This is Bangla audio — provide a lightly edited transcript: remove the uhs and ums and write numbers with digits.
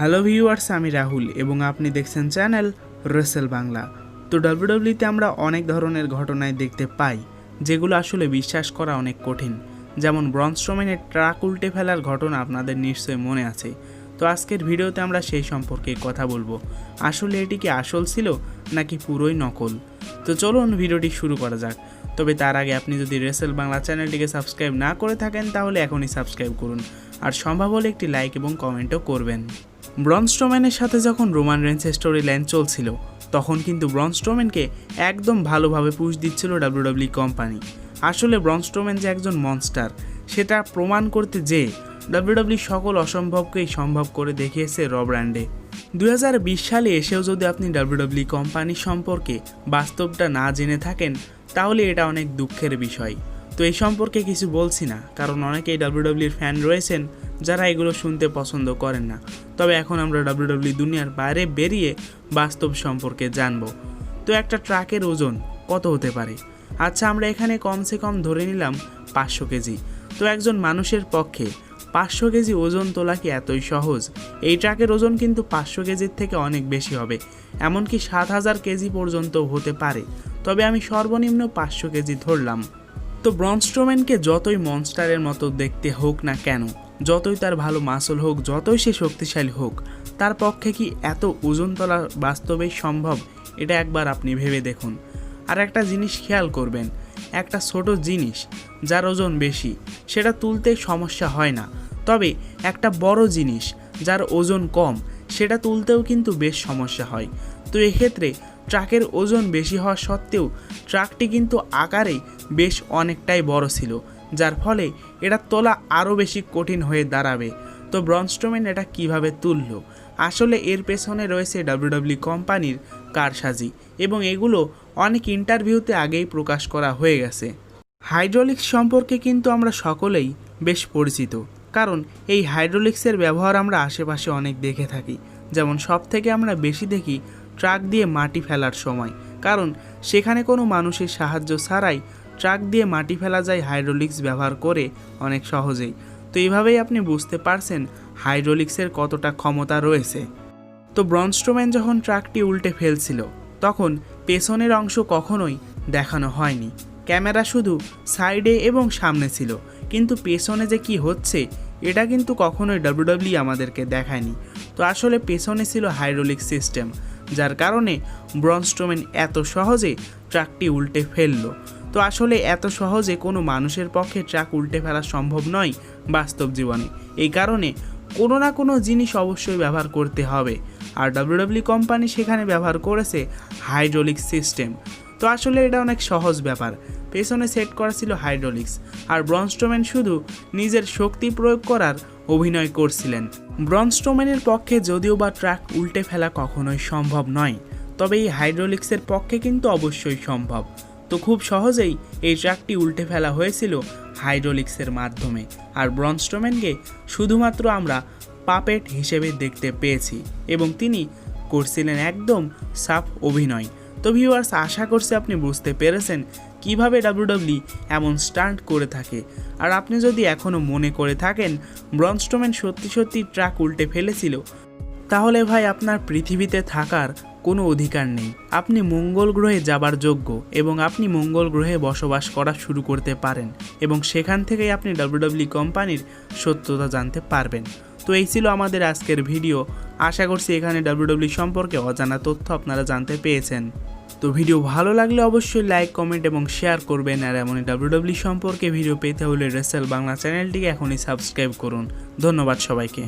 হ্যালো ভিউয়ার্স, আমি রাহুল এবং আপনি দেখছেন চ্যানেল রেসেল বাংলা। তো ডাব্লিউডাব্লিউতে আমরা অনেক ধরনের ঘটনায় দেখতে পাই যেগুলো আসলে বিশ্বাস করা অনেক কঠিন, যেমন ব্রন স্ট্রোম্যানের ট্রাক উল্টে ফেলার ঘটনা আপনাদের নিশ্চয়ই মনে আছে। তো আজকের ভিডিওতে আমরা সেই সম্পর্কে কথা বলবো, আসলে এটি কি আসল ছিল নাকি পুরোই নকল। তো চলুন ভিডিওটি শুরু করা যাক। তবে তার আগে আপনি যদি রেসেল বাংলা চ্যানেলটিকে সাবস্ক্রাইব না করে থাকেন তাহলে এখনই সাবস্ক্রাইব করুন, আর সম্ভব হলে একটি লাইক এবং কমেন্টও করবেন। ব্রন স্ট্রোম্যানের সাথে যখন রোমান রেন্সের স্টোরি লাইন চলছিল তখন কিন্তু ব্রন স্ট্রোম্যানকে একদম ভালোভাবে পুশ দিচ্ছিল ডাব্লিউডাব্লিউ কোম্পানি। আসলে ব্রন স্ট্রোম্যান যে একজন মনস্টার সেটা প্রমাণ করতে যে ডাব্লিউডাব্লিউ সকল অসম্ভবকেই সম্ভব করে দেখিয়েছে র ব্র্যান্ডে। 2020 সালে এসেও যদি আপনি ডাব্লিউডাব্লিউ কোম্পানি সম্পর্কে বাস্তবটা না জেনে থাকেন তাহলে এটা অনেক দুঃখের বিষয়। তো এই সম্পর্কে কিছু বলছি না, কারণ অনেকেই ডাব্লিউডাব্লিউর ফ্যান রয়েছেন যারা এগুলো শুনতে পছন্দ করেন না। তবে এখন আমরা ডাব্লিউডাব্লিউ দুনিয়ার বাইরে বেরিয়ে বাস্তব সম্পর্কে জানব। তো একটা ট্রাকের ওজন কত হতে পারে? আচ্ছা, আমরা এখানে কমসে কম ধরে নিলাম 500 কেজি। তো একজন মানুষের পক্ষে 500 কেজি ওজন তোলা কি এতই সহজ? এই ট্রাকের ওজন কিন্তু 500 কেজির থেকে অনেক বেশি হবে, এমনকি 7000 কেজি পর্যন্ত হতে পারে। তবে আমি সর্বনিম্ন 500 কেজি ধরলাম। তো ব্রন স্ট্রোম্যানকে যতই মনস্টারের মতো দেখতে হোক না কেন, যতই তার ভালো মাসল হোক, যতই সে শক্তিশালী হোক, তার পক্ষে কি এত ওজন তোলা বাস্তবেই সম্ভব? এটা একবার আপনি ভেবে দেখুন। আর একটা জিনিস খেয়াল করবেন, একটা ছোট জিনিস যার ওজন বেশি সেটা তুলতে সমস্যা হয় না, তবে একটা বড় জিনিস যার ওজন কম সেটা তুলতেও কিন্তু বেশ সমস্যা হয়। তো এক্ষেত্রে ট্রাকের ওজন বেশি হওয়া সত্ত্বেও ট্রাকটি কিন্তু আকারে বেশ অনেকটাই বড় ছিল, যার ফলে এটা তোলা আরও বেশি কঠিন হয়ে দাঁড়াবে। তো ব্রন স্ট্রোম্যান এটা কিভাবে তুলল? আসলে এর পেছনে রয়েছে ডাব্লিউডাব্লিউ কোম্পানির কারসাজি, এবং এগুলো অনেক ইন্টারভিউতে আগেই প্রকাশ করা হয়ে গেছে। হাইড্রোলিক্স সম্পর্কে কিন্তু আমরা সকলেই বেশ পরিচিত, কারণ এই হাইড্রোলিক্সের ব্যবহার আমরা আশেপাশে অনেক দেখে থাকি। যেমন সব থেকে আমরা বেশি দেখি ট্রাক দিয়ে মাটি ফেলার সময়, কারণ সেখানে কোনো মানুষের সাহায্য ছাড়াই ট্রাক দিয়ে মাটি ফেলা যায় হাইড্রোলিক্স ব্যবহার করে অনেক সহজেই। তো এইভাবেই আপনি বুঝতে পারছেন হাইড্রোলিক্সের কতটা ক্ষমতা রয়েছে। তো ব্রন স্ট্রোম্যান যখন ট্রাকটি উল্টে ফেলছিল তখন পেছনের অংশ কখনোই দেখানো হয়নি, ক্যামেরা শুধু সাইডে এবং সামনে ছিল, কিন্তু পেছনে যে কি হচ্ছে এটা কিন্তু কখনোই ডাব্লিউডাব্লিউ আমাদেরকে দেখায়নি। তো আসলে পেছনে ছিল হাইড্রোলিক সিস্টেম, যার কারণে ব্রন স্ট্রোম্যান এত সহজে ট্রাকটি উল্টে ফেলল। তো আসলে এত সহজে কোনো মানুষের পক্ষে ট্রাক উল্টে ফেলা সম্ভব নয় বাস্তব জীবনে। এই কারণে কোনো না কোনো জিনিস অবশ্যই ব্যবহার করতে হবে, আর ডাব্লিউডাব্লিউ কোম্পানি সেখানে ব্যবহার করেছে হাইড্রোলিক সিস্টেম। তো আসলে এটা অনেক সহজ ব্যাপার, পেছনে সেট করা ছিল হাইড্রোলিক্স, আর ব্রন স্ট্রোম্যান শুধু নিজের শক্তি প্রয়োগ করার অভিনয় করছিলেন। ব্রন স্ট্রোম্যানের পক্ষে যদিও বা ট্রাক উল্টে ফেলা কখনোই সম্ভব নয়, তবে এই হাইড্রোলিক্সের পক্ষে কিন্তু অবশ্যই সম্ভব। তো খুব সহজেই এই ট্রাকটি উল্টে ফেলা হয়েছিল হাইড্রোলিক্সের মাধ্যমে, আর ব্রন স্ট্রোম্যানকে শুধুমাত্র আমরা পাপেট হিসেবে দেখতে পেয়েছি, এবং তিনি করছিলেন একদম সাফ অভিনয়। তো ভিউয়ার্স, আশা করছি আপনি বুঝতে পেরেছেন কিভাবে ডাব্লিউডাব্লিউ এমন স্টান্ট করে থাকে। আর আপনি যদি এখনও মনে করে থাকেন ব্রন স্ট্রোম্যান সত্যি সত্যি ট্রাক উল্টে ফেলেছিল, তাহলে ভাই আপনার পৃথিবীতে থাকার কোনো অধিকার নেই। আপনি মঙ্গল গ্রহে যাবার যোগ্য, এবং আপনি মঙ্গল গ্রহে বসবাস করা শুরু করতে পারেন, এবং সেখান থেকেই আপনি ডাব্লিউডাব্লিউ কোম্পানির সত্যতা জানতে পারবেন। তো এই ছিল আমাদের আজকের ভিডিও। আশা করছি এখানে ডাব্লিউডাব্লিউ সম্পর্কে অজানা তথ্য আপনারা জানতে পেয়েছেন। তো ভিডিও ভালো লাগলে অবশ্যই লাইক, কমেন্ট এবং শেয়ার করবেন। আর এমনই ডাব্লিউডাব্লিউ সম্পর্কে ভিডিও পেতে হলে রেসেল বাংলা চ্যানেলটিকে এখনই সাবস্ক্রাইব করুন। ধন্যবাদ সবাইকে।